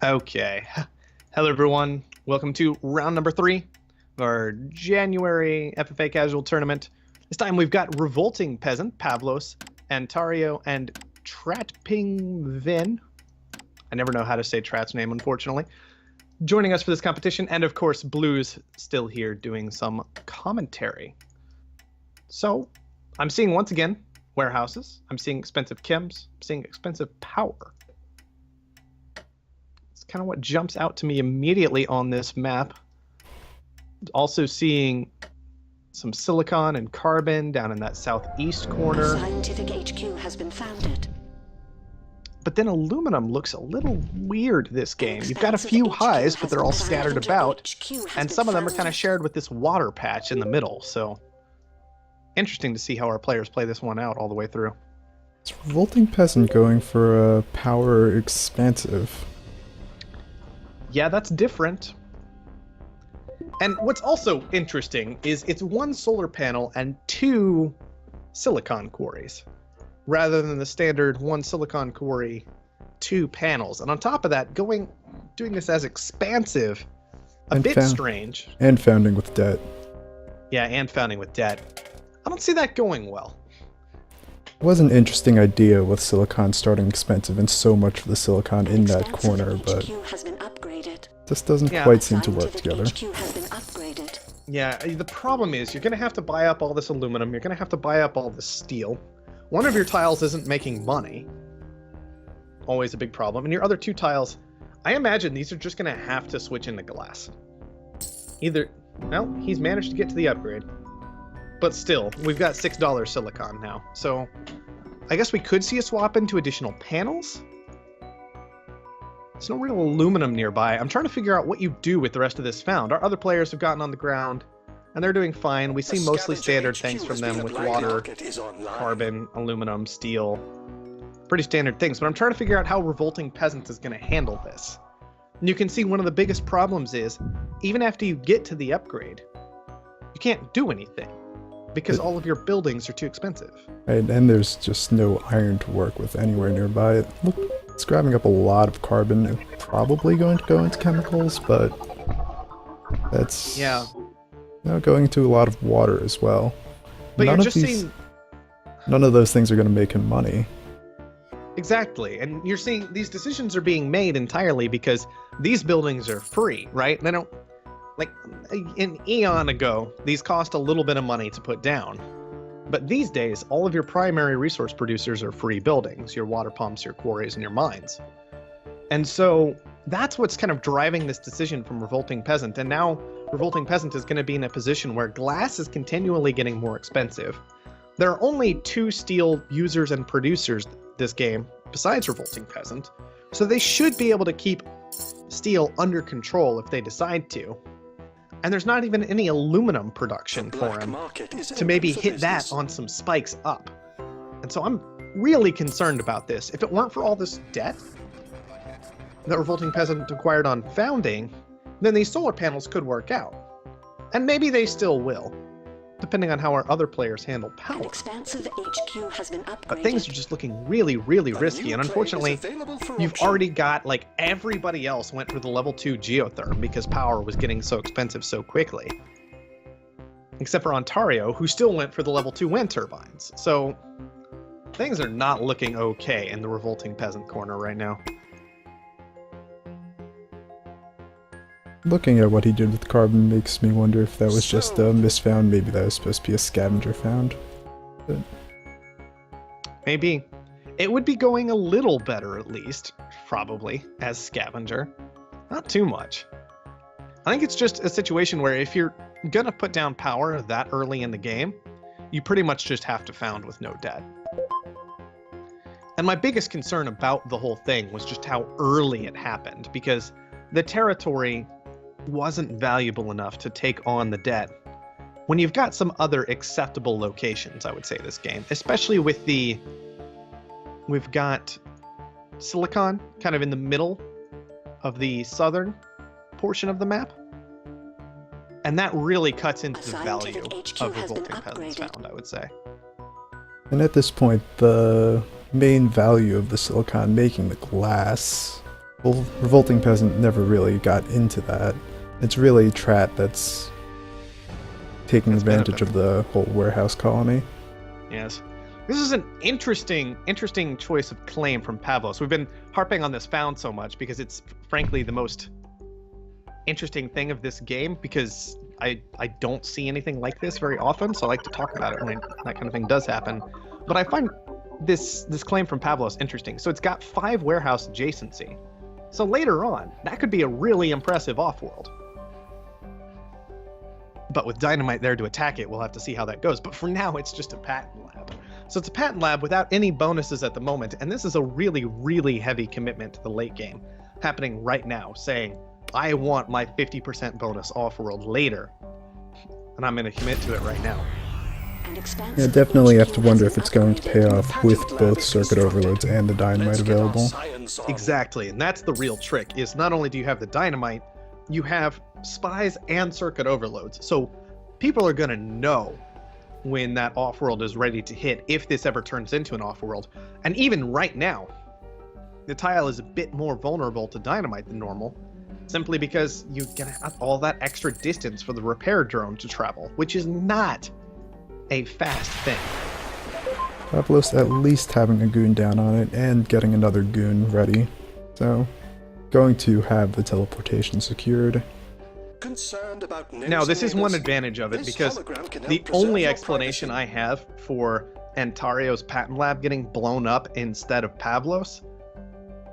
Okay. Hello, everyone. Welcome to round number 3 of our January FFA Casual Tournament. This time we've got Revolting Peasant, Pavlos, Antario, and Tratping Vin. I never know how to say Trat's name, unfortunately. Joining us for this competition, and of course, Blue's still here doing some commentary. So, I'm seeing once again warehouses. I'm seeing expensive chems. I'm seeing expensive power. Kind of what jumps out to me immediately on this map. Also seeing some silicon and carbon down in that southeast corner. Scientific HQ has been founded. But then aluminum looks a little weird this game. You've got a few highs, but they're all scattered about, and some of them are kind of shared with this water patch in the middle. So interesting to see how our players play this one out all the way through. It's Revolting Peasant going for a power expansive. Yeah, that's different. And what's also interesting is it's one solar panel and 2 silicon quarries, rather than the standard 1 silicon quarry, 2 panels. And on top of that, doing this as expansive, a bit strange. And founding with debt. Yeah, and founding with debt. I don't see that going well. It was an interesting idea with silicon starting expensive and so much for the silicon in that corner, but this doesn't quite seem to work together. Yeah, the problem is you're going to have to buy up all this aluminum, you're going to have to buy up all this steel. One of your tiles isn't making money. Always a big problem. And your other 2 tiles, I imagine these are just going to have to switch into glass. Well, he's managed to get to the upgrade. But still, we've got $6 silicon now. So I guess we could see a swap into additional panels. There's no real aluminum nearby. I'm trying to figure out what you do with the rest of this found. Our other players have gotten on the ground, and they're doing fine. We see mostly standard things from them with water, carbon, aluminum, steel. Pretty standard things, but I'm trying to figure out how Revolting Peasant is going to handle this. And you can see one of the biggest problems is, even after you get to the upgrade, you can't do anything, because all of your buildings are too expensive. Right, and there's just no iron to work with anywhere nearby. It's grabbing up a lot of carbon and probably going to go into chemicals, but that's going into a lot of water as well. But None of those things are going to make him money. Exactly, and you're seeing these decisions are being made entirely because these buildings are free, right? They don't, like, an eon ago, these cost a little bit of money to put down. But these days, all of your primary resource producers are free buildings, your water pumps, your quarries, and your mines. And so that's what's kind of driving this decision from Revolting Peasant. And now Revolting Peasant is going to be in a position where glass is continually getting more expensive. There are only 2 steel users and producers this game, besides Revolting Peasant. So they should be able to keep steel under control if they decide to. And there's not even any aluminum production for him to maybe hit that on some spikes up. And so I'm really concerned about this. If it weren't for all this debt that Revolting Peasant acquired on founding, then these solar panels could work out. And maybe they still will, depending on how our other players handle power. But things are just looking really, really risky, and unfortunately, you've already got, like, everybody else went for the level 2 geotherm because power was getting so expensive so quickly. Except for Ontario, who still went for the level 2 wind turbines. So, things are not looking okay in the Revolting Peasant corner right now. Looking at what he did with carbon makes me wonder if that was just a misfound. Maybe that was supposed to be a scavenger found. But maybe. It would be going a little better, at least, probably, as scavenger. Not too much. I think it's just a situation where if you're gonna put down power that early in the game, you pretty much just have to found with no debt. And my biggest concern about the whole thing was just how early it happened, because the territory wasn't valuable enough to take on the debt when you've got some other acceptable locations, I would say, this game, especially with we've got silicon kind of in the middle of the southern portion of the map, and that really cuts into the value of Revolting Peasants found, I would say. And at this point, the main value of the silicon making the glass Well, Revolting Peasant never really got into that. It's really Trat that's taking advantage of the whole warehouse colony. Yes. This is an interesting choice of claim from Pavlos. We've been harping on this found so much because it's frankly the most interesting thing of this game, because I don't see anything like this very often, so I like to talk about it when that kind of thing does happen. But I find this claim from Pavlos interesting. So it's got 5 warehouse adjacency. So later on, that could be a really impressive off-world. But with dynamite there to attack it, we'll have to see how that goes. But for now, it's just a patent lab. So it's a patent lab without any bonuses at the moment, and this is a really, really heavy commitment to the late game happening right now, saying, I want my 50% bonus off-world later, and I'm going to commit to it right now. Yeah, definitely have to wonder if it's going to pay off with both circuit overloads and the dynamite available. Exactly, and that's the real trick, is not only do you have the dynamite, you have spies and circuit overloads. So people are going to know when that off-world is ready to hit, if this ever turns into an off-world. And even right now, the tile is a bit more vulnerable to dynamite than normal, simply because you get all that extra distance for the repair drone to travel, which is not a fast thing. Pavlos at least having a goon down on it and getting another goon ready. So, going to have the teleportation secured. Now, this is one advantage of it, because the only explanation I have for Antario's patent lab getting blown up instead of Pavlos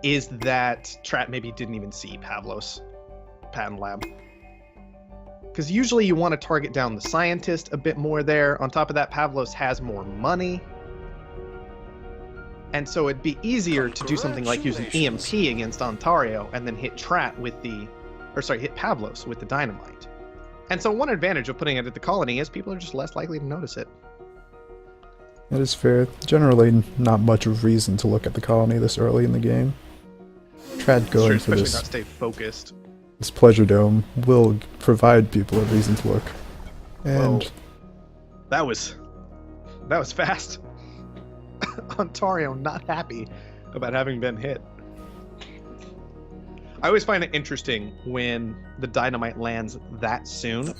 is that Trat maybe didn't even see Pavlos' patent lab. Because usually you want to target down the scientist a bit more there. On top of that, Pavlos has more money. And so it'd be easier to do something like use an EMP against Ontario and then hit Trat with the... hit Pavlos with the dynamite. And so one advantage of putting it at the colony is people are just less likely to notice it. That is fair. Generally, not much of reason to look at the colony this early in the game. Trat going for this... not stay focused. This pleasure dome will provide people a reason to look. And... Whoa. That was fast. Ontario not happy about having been hit. I always find it interesting when the dynamite lands that soon,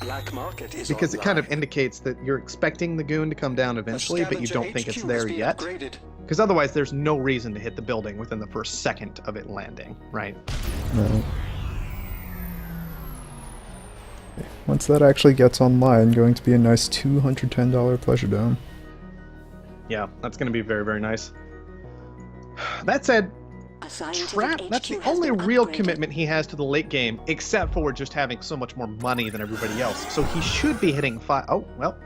because it kind of indicates that you're expecting the goon to come down eventually, but you don't think it's there yet. Because otherwise there's no reason to hit the building within the first second of it landing, right? No. Once that actually gets online, going to be a nice $210 pleasure dome. Yeah, that's going to be very, very nice. That said, Trat, that's the only real commitment he has to the late game, except for just having so much more money than everybody else. So he should be hitting 5... Oh, well,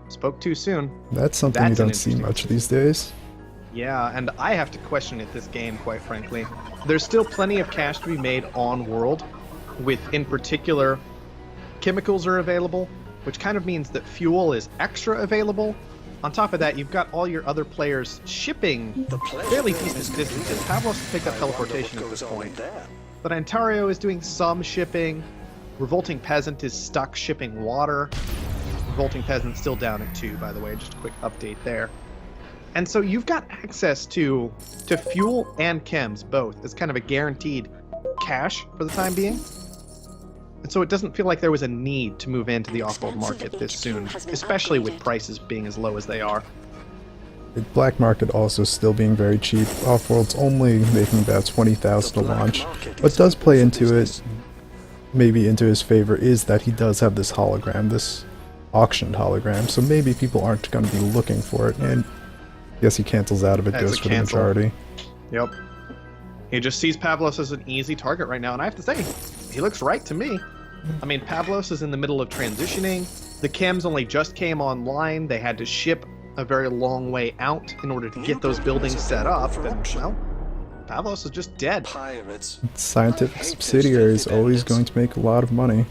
spoke too soon. That's something you don't see much these days. Yeah, and I have to question it this game, quite frankly. There's still plenty of cash to be made on world, with, in particular, chemicals are available, which kind of means that fuel is extra available. On top of that, you've got all your other players shipping fairly decent distances. Pavlos picked up teleportation at this point. But Ontario is doing some shipping. Revolting Peasant is stuck shipping water. Revolting Peasant's still down at 2, by the way. Just a quick update there. And so you've got access to fuel and chems, both. It's kind of a guaranteed cash for the time being. And so it doesn't feel like there was a need to move into the off-world market this soon, especially with prices being as low as they are. The black market also still being very cheap. Off-world's only making about $20,000 to launch. What does play into it, maybe into his favor, is that he does have this hologram, this auctioned hologram, so maybe people aren't going to be looking for it, and I guess he cancels out of it, goes for the majority. Yep. He just sees Pavlos as an easy target right now, and I have to say, he looks right to me. I mean, Pavlos is in the middle of transitioning. The chems only just came online. They had to ship a very long way out in order to get those buildings set up, and, well, Pavlos is just dead. Scientific subsidiary is always going to make a lot of money.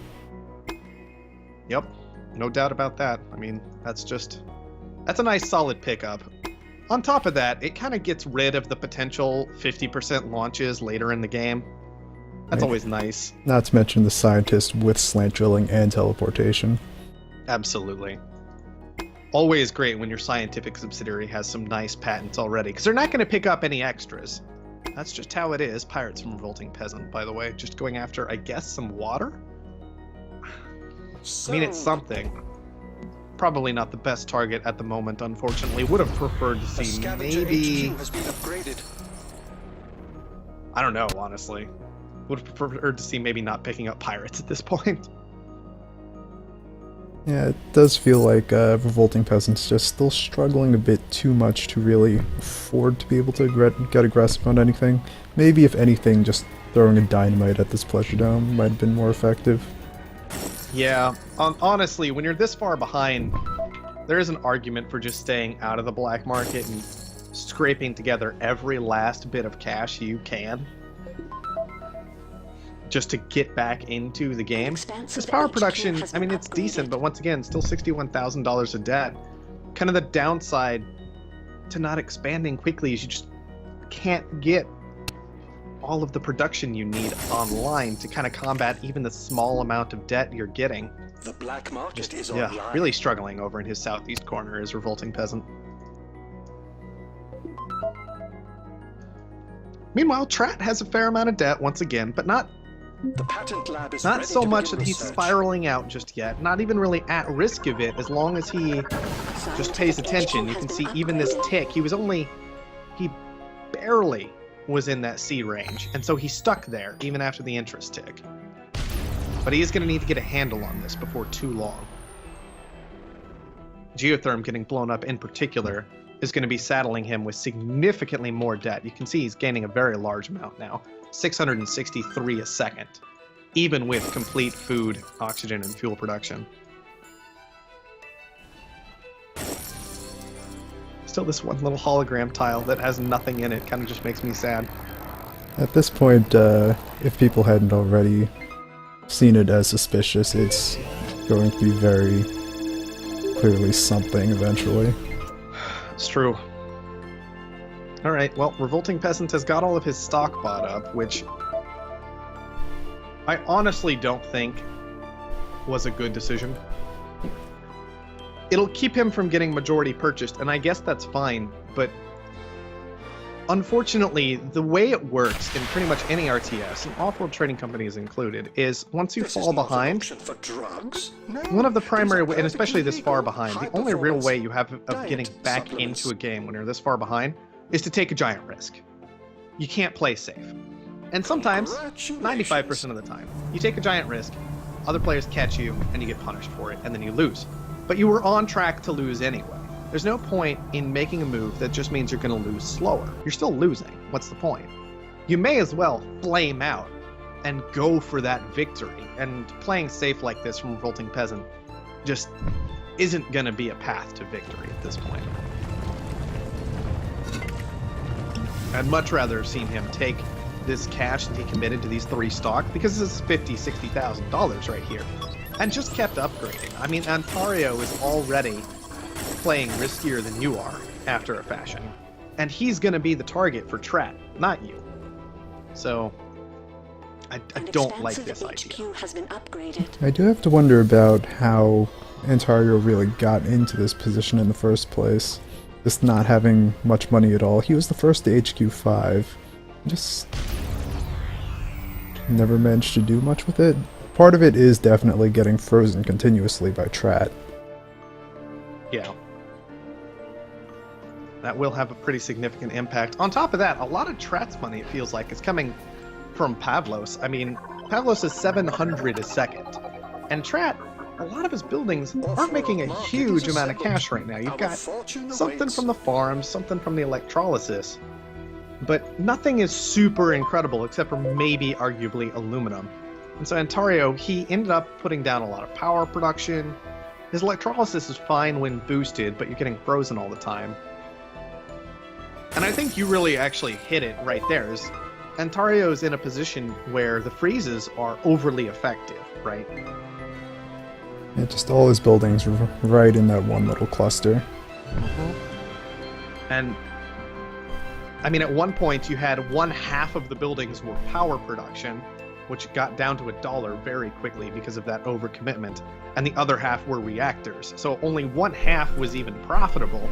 Yep, no doubt about that. I mean, that's a nice solid pickup. On top of that, it kind of gets rid of the potential 50% launches later in the game. That's always nice. Not to mention the scientist with slant drilling and teleportation. Absolutely. Always great when your scientific subsidiary has some nice patents already, because they're not going to pick up any extras. That's just how it is. Pirates from Revolting Peasant, by the way. Just going after, I guess, some water? I mean, it's something. Probably not the best target at the moment, unfortunately. Would have preferred to see maybe... HQ has been upgraded. I don't know, honestly. Would have preferred to see maybe not picking up pirates at this point. Yeah, it does feel like Revolting Peasant's just still struggling a bit too much to really afford to be able to get aggressive on anything. Maybe, if anything, just throwing a dynamite at this Pleasure Dome might have been more effective. Yeah, honestly, when you're this far behind, there is an argument for just staying out of the black market and scraping together every last bit of cash you can. Just to get back into the game. This power production, I mean, it's decent, but once again, still $61,000 of debt. Kind of the downside to not expanding quickly is you just can't get all of the production you need online to kind of combat even the small amount of debt you're getting. The black market is Yeah, online. really struggling over in his southeast corner is Revolting Peasant. Meanwhile, Trat has a fair amount of debt once again, but not The patent lab is Not ready so to much begin that he's research. spiraling out just yet. Not even really at risk of it, as long as he just pays attention. You can see even this tick. He barely was in that C range, and so he's stuck there, even after the interest tick. But he is going to need to get a handle on this before too long. Geotherm getting blown up in particular is going to be saddling him with significantly more debt. You can see he's gaining a very large amount now. 663 a second, even with complete food, oxygen, and fuel production. Still this one little hologram tile that has nothing in it kind of just makes me sad. At this point, if people hadn't already seen it as suspicious, it's going to be very clearly something eventually. It's true. Alright, well, Revolting Peasant has got all of his stock bought up, which I honestly don't think was a good decision. It'll keep him from getting majority purchased, and I guess that's fine, but unfortunately, the way it works in pretty much any RTS, and off-world trading companies included, is once you This is fall not an behind, option for drugs. No, one of the primary, these are and especially this far illegal, behind, the only real high-performance way you have of diet getting back supplements. into a game when you're this far behind is to take a giant risk. You can't play safe. And sometimes, 95% of the time, you take a giant risk, other players catch you, and you get punished for it, and then you lose. But you were on track to lose anyway. There's no point in making a move that just means you're going to lose slower. You're still losing. What's the point? You may as well flame out and go for that victory. And playing safe like this from Revolting Peasant just isn't going to be a path to victory at this point. I'd much rather have seen him take this cash that he committed to these 3 stock, because this is $50,000, $60,000 right here, and just kept upgrading. I mean, Ontario is already playing riskier than you are, after a fashion. And he's going to be the target for Trat, not you. So, I don't like this idea. HQ has been upgraded. I do have to wonder about how Ontario really got into this position in the first place. Just not having much money at all. He was the first to HQ 5. Just never managed to do much with it. Part of it is definitely getting frozen continuously by Trat. Yeah. That will have a pretty significant impact. On top of that, a lot of Trat's money, it feels like, is coming from Pavlos. I mean, Pavlos is 700 a second. And Trat, a lot of his buildings aren't making a huge amount of cash right now. You've got something from the farms, something from the electrolysis, but nothing is super incredible except for maybe arguably aluminum. And so Ontario, he ended up putting down a lot of power production. His electrolysis is fine when boosted, but you're getting frozen all the time. And I think you really actually hit it right there. Ontario's in a position where the freezes are overly effective, right? Yeah, just all his buildings right in that one little cluster. And I mean, at one point you had 1/2 of the buildings were power production, which got down to $1 very quickly because of that overcommitment, and the other half were reactors. So only 1/2 was even profitable.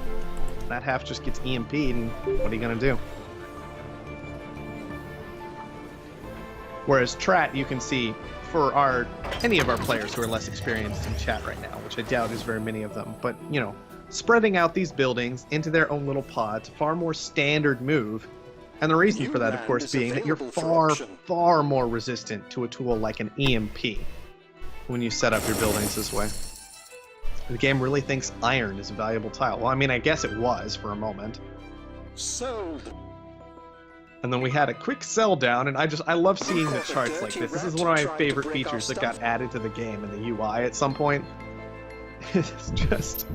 That half just gets EMP'd, and what are you gonna do? Whereas Trat, you can see for any of our players who are less experienced in chat right now, which I doubt is very many of them, but you know, spreading out these buildings into their own little pods, far more standard move. And the reason for that, of course, being that you're far more resistant to a tool like an EMP when you set up your buildings this way. The game really thinks iron is a valuable tile. Well, I mean, I guess it was for a moment. Sold. And then we had a quick sell down, and I love seeing the charts like this. This is one of my favorite features that got added to the game in the UI at some point. It's just...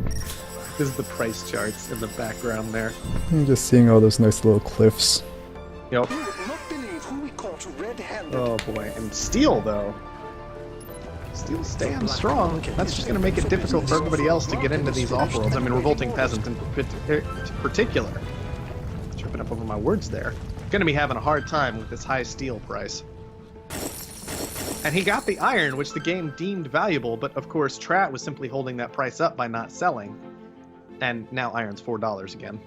This is the price charts in the background there. I'm just seeing all those nice little cliffs. Yep. You would not believe who we caught red-handed. Oh boy. And steel, though. Steel staying strong. That's just going to make it difficult for everybody else to get into these off-worlds. I mean, Revolting Peasant in particular. Tripping up over my words there. Going to be having a hard time with this high steel price. And he got the iron, which the game deemed valuable, but of course Trat was simply holding that price up by not selling. And now iron's $4 again.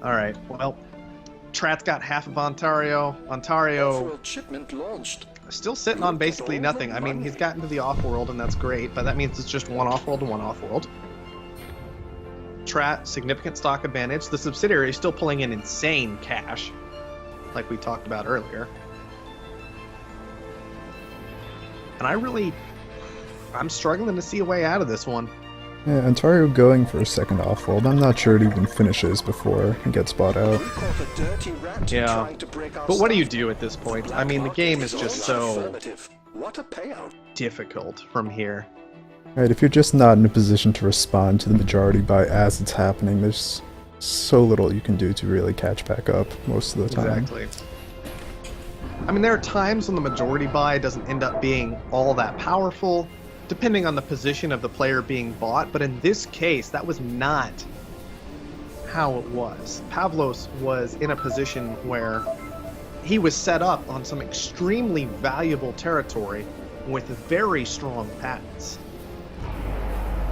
Alright, well, Trat's got half of Ontario. Ontario shipment launched. still sitting on basically nothing. I mean, he's gotten to the off-world, and that's great, but that means it's just one off-world and one off-world. Trat, significant stock advantage. The subsidiary is still pulling in insane cash, like we talked about earlier. And I'm struggling to see a way out of this one. Yeah, Ontario going for a second off-world. I'm not sure it even finishes before it gets bought out. Yeah, but what do you do at this point? I mean, the game is just so difficult from here. Right, if you're just not in a position to respond to the majority buy as it's happening, there's so little you can do to really catch back up most of the time. Exactly. I mean, there are times when the majority buy doesn't end up being all that powerful, depending on the position of the player being bought, but in this case, that was not how it was. Pavlos was in a position where he was set up on some extremely valuable territory with very strong patents.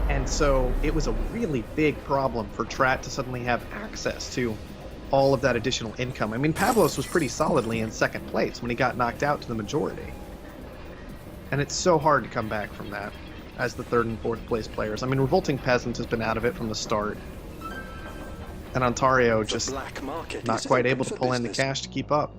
And so it was a really big problem for Trat to suddenly have access to all of that additional income. I mean, Pavlos was pretty solidly in second place when he got knocked out to the majority. And it's so hard to come back from that as the third and fourth place players. I mean, Revolting Peasant has been out of it from the start. And Ontario just not quite able to pull in the cash to keep up.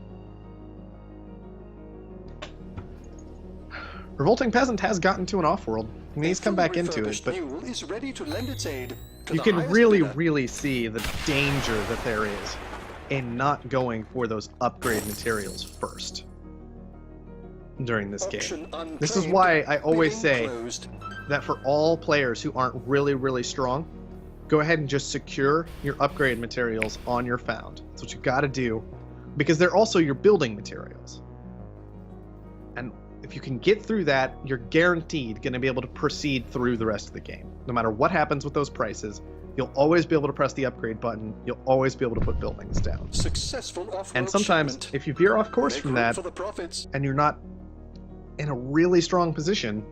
Revolting Peasant has gotten to an off-world. I mean, he's come back into it, but you can really see the danger that there is in not going for those upgrade materials first during this game. This is why I always say that for all players who aren't really strong, go ahead and just secure your upgrade materials on your found. That's what you got to do, because they're also your building materials. And if you can get through that, you're guaranteed going to be able to proceed through the rest of the game. No matter what happens with those prices, you'll always be able to press the upgrade button. You'll always be able to put buildings down. And sometimes, if you veer off course from that, and you're not in a really strong position,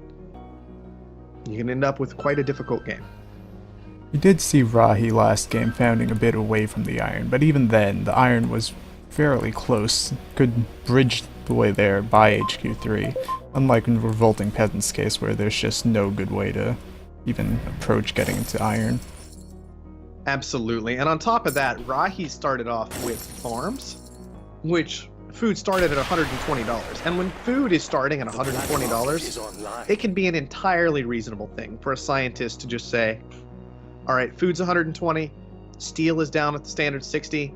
you can end up with quite a difficult game. You did see Rahi last game founding a bit away from the iron, but even then, the iron was fairly close, could bridge the way there by HQ3, unlike in Revolting Peasant's case where there's just no good way to even approach getting into iron. Absolutely, and on top of that, Rahi started off with farms, which food started at $120, and when food is starting at $120, it can be an entirely reasonable thing for a scientist to just say, alright, food's 120, steel is down at the standard 60,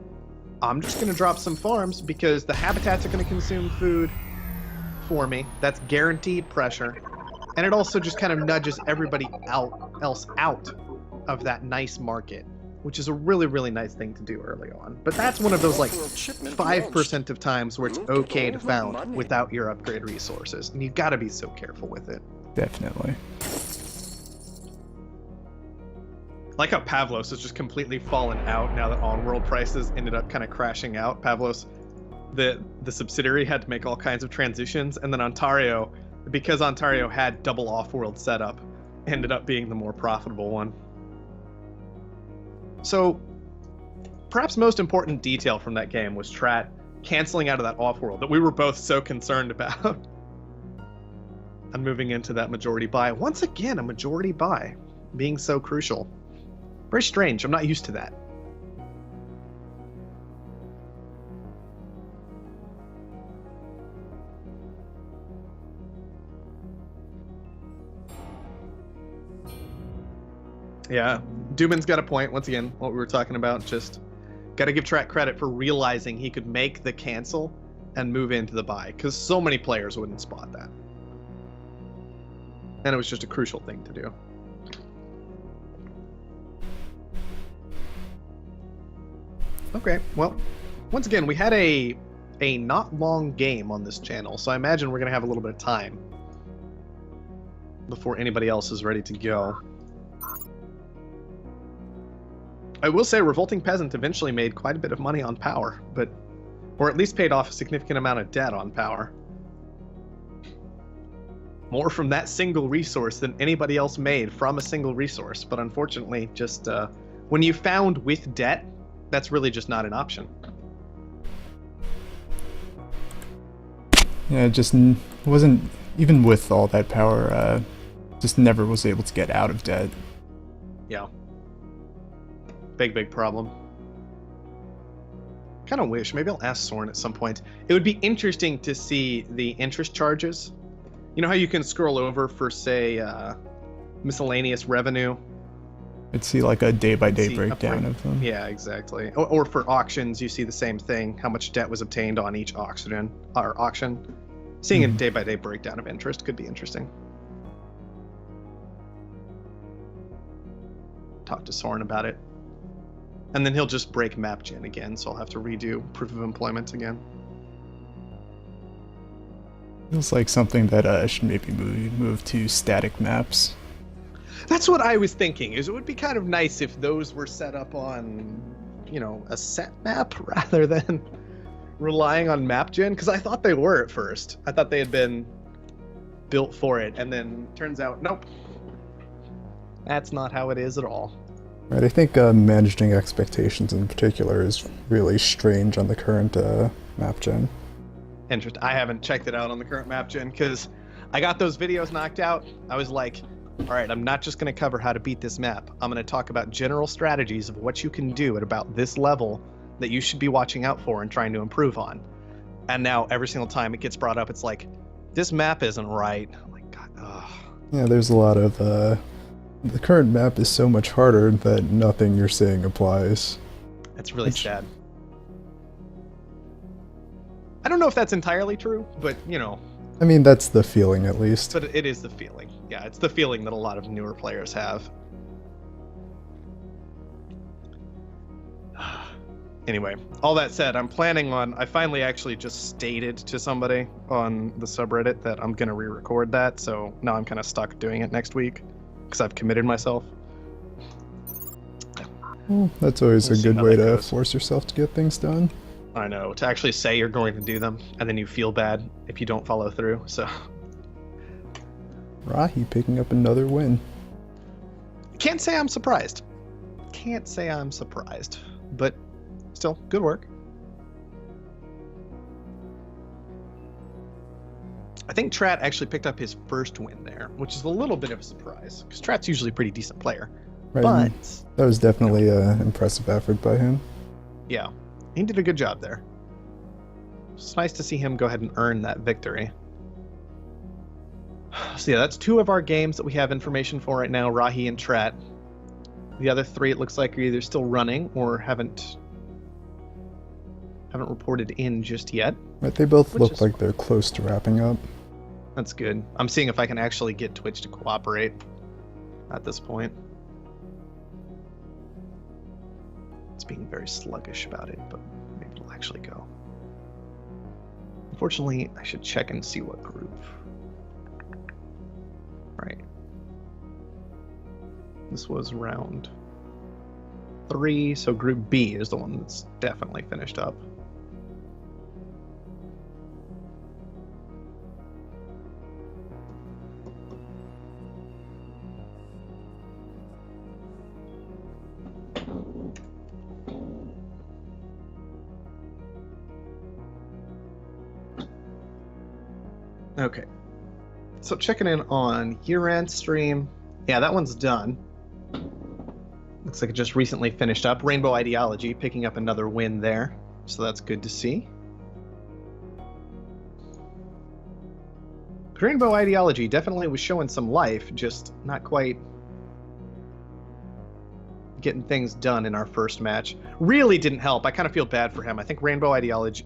I'm just going to drop some farms because the habitats are going to consume food for me. That's guaranteed pressure. And it also just kind of nudges everybody else out of that nice market, which is a really nice thing to do early on. But that's one of those like 5% of times where it's okay to found without your upgrade resources. And you've got to be so careful with it. Definitely. Like how Pavlos has just completely fallen out now that on-world prices ended up kind of crashing out. Pavlos, the subsidiary, had to make all kinds of transitions, and then Ontario, because Ontario had double off-world setup, ended up being the more profitable one. So, perhaps most important detail from that game was Trat canceling out of that off-world that we were both so concerned about. And moving into that majority buy. Once again, a majority buy being so crucial. Very strange. I'm not used to that. Yeah, Dubin's got a point. Once again, what we were talking about, just got to give Trat credit for realizing he could make the cancel and move into the buy, because so many players wouldn't spot that. And it was just a crucial thing to do. Okay, well, once again, we had a not long game on this channel, so I imagine we're going to have a little bit of time before anybody else is ready to go. I will say Revolting Peasant eventually made quite a bit of money on power, or at least paid off a significant amount of debt on power. More from that single resource than anybody else made from a single resource, but unfortunately, just when you found with debt, that's really just not an option. Yeah, it just wasn't, even with all that power, just never was able to get out of debt. Yeah. Big problem. Kind of wish, maybe I'll ask Soren at some point. It would be interesting to see the interest charges. You know how you can scroll over for, say, miscellaneous revenue? I'd see like a day-by-day breakdown of them. Yeah, exactly. Or for auctions, you see the same thing, how much debt was obtained on each auction. Seeing a day-by-day breakdown of interest could be interesting. Talk to Soren about it. And then he'll just break MapGen again, so I'll have to redo proof of employment again. Feels like something that should maybe move to static maps. That's what I was thinking, is it would be kind of nice if those were set up on, you know, a set map rather than relying on MapGen, because I thought they were at first. I thought they had been built for it, and then turns out, nope. That's not how it is at all. Right, I think managing expectations in particular is really strange on the current map gen. Interesting. I haven't checked it out on the current map gen because I got those videos knocked out. I was like, all right, I'm not just going to cover how to beat this map. I'm going to talk about general strategies of what you can do at about this level that you should be watching out for and trying to improve on. And now every single time it gets brought up, it's like, this map isn't right. I'm like, God, ugh. Yeah, there's a lot of the current map is so much harder that nothing you're saying applies. That's really sad. I don't know if that's entirely true, but, you know. I mean, that's the feeling, at least. But it is the feeling. Yeah, it's the feeling that a lot of newer players have. Anyway, all that said, I'm planning on... I finally actually just stated to somebody on the subreddit that I'm going to re-record that, so now I'm kind of stuck doing it next week, because I've committed myself. Well, that's always We'll a see good how way that to goes. force yourself to get things done. I know, to actually say you're going to do them, and then you feel bad if you don't follow through, so... Rahi picking up another win. Can't say I'm surprised. Can't say I'm surprised, but still, good work. I think Trat actually picked up his first win there, which is a little bit of a surprise, because Trat's usually a pretty decent player. Right, But, and that was definitely an impressive effort by him. yeah, he did a good job there. It's nice to see him go ahead and earn that victory. So yeah, that's 2 of our games that we have information for right now, Rahi and Trat. The other 3, it looks like, are either still running or haven't reported in just yet. Right, they both Which look is like they're close to wrapping up. That's good. I'm seeing if I can actually get Twitch to cooperate at this point. It's being very sluggish about it, but maybe it'll actually go. Unfortunately, I should check and see what group. Right. This was round 3, so group B is the one that's definitely finished up. Okay. So checking in on year-end stream. Yeah, that one's done. Looks like it just recently finished up. Rainbow Ideology picking up another win there. So that's good to see. Rainbow Ideology definitely was showing some life, just not quite getting things done in our first match. Really didn't help. I kind of feel bad for him. I think Rainbow Ideology...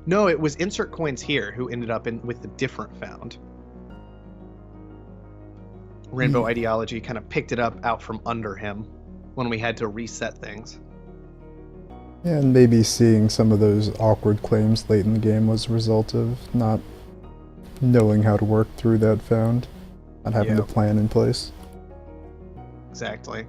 No, it was Insert Coins here who ended up with the different found. Rainbow Ideology kind of picked it up out from under him when we had to reset things. Yeah, and maybe seeing some of those awkward claims late in the game was a result of not knowing how to work through that found, not having the plan in place. Exactly.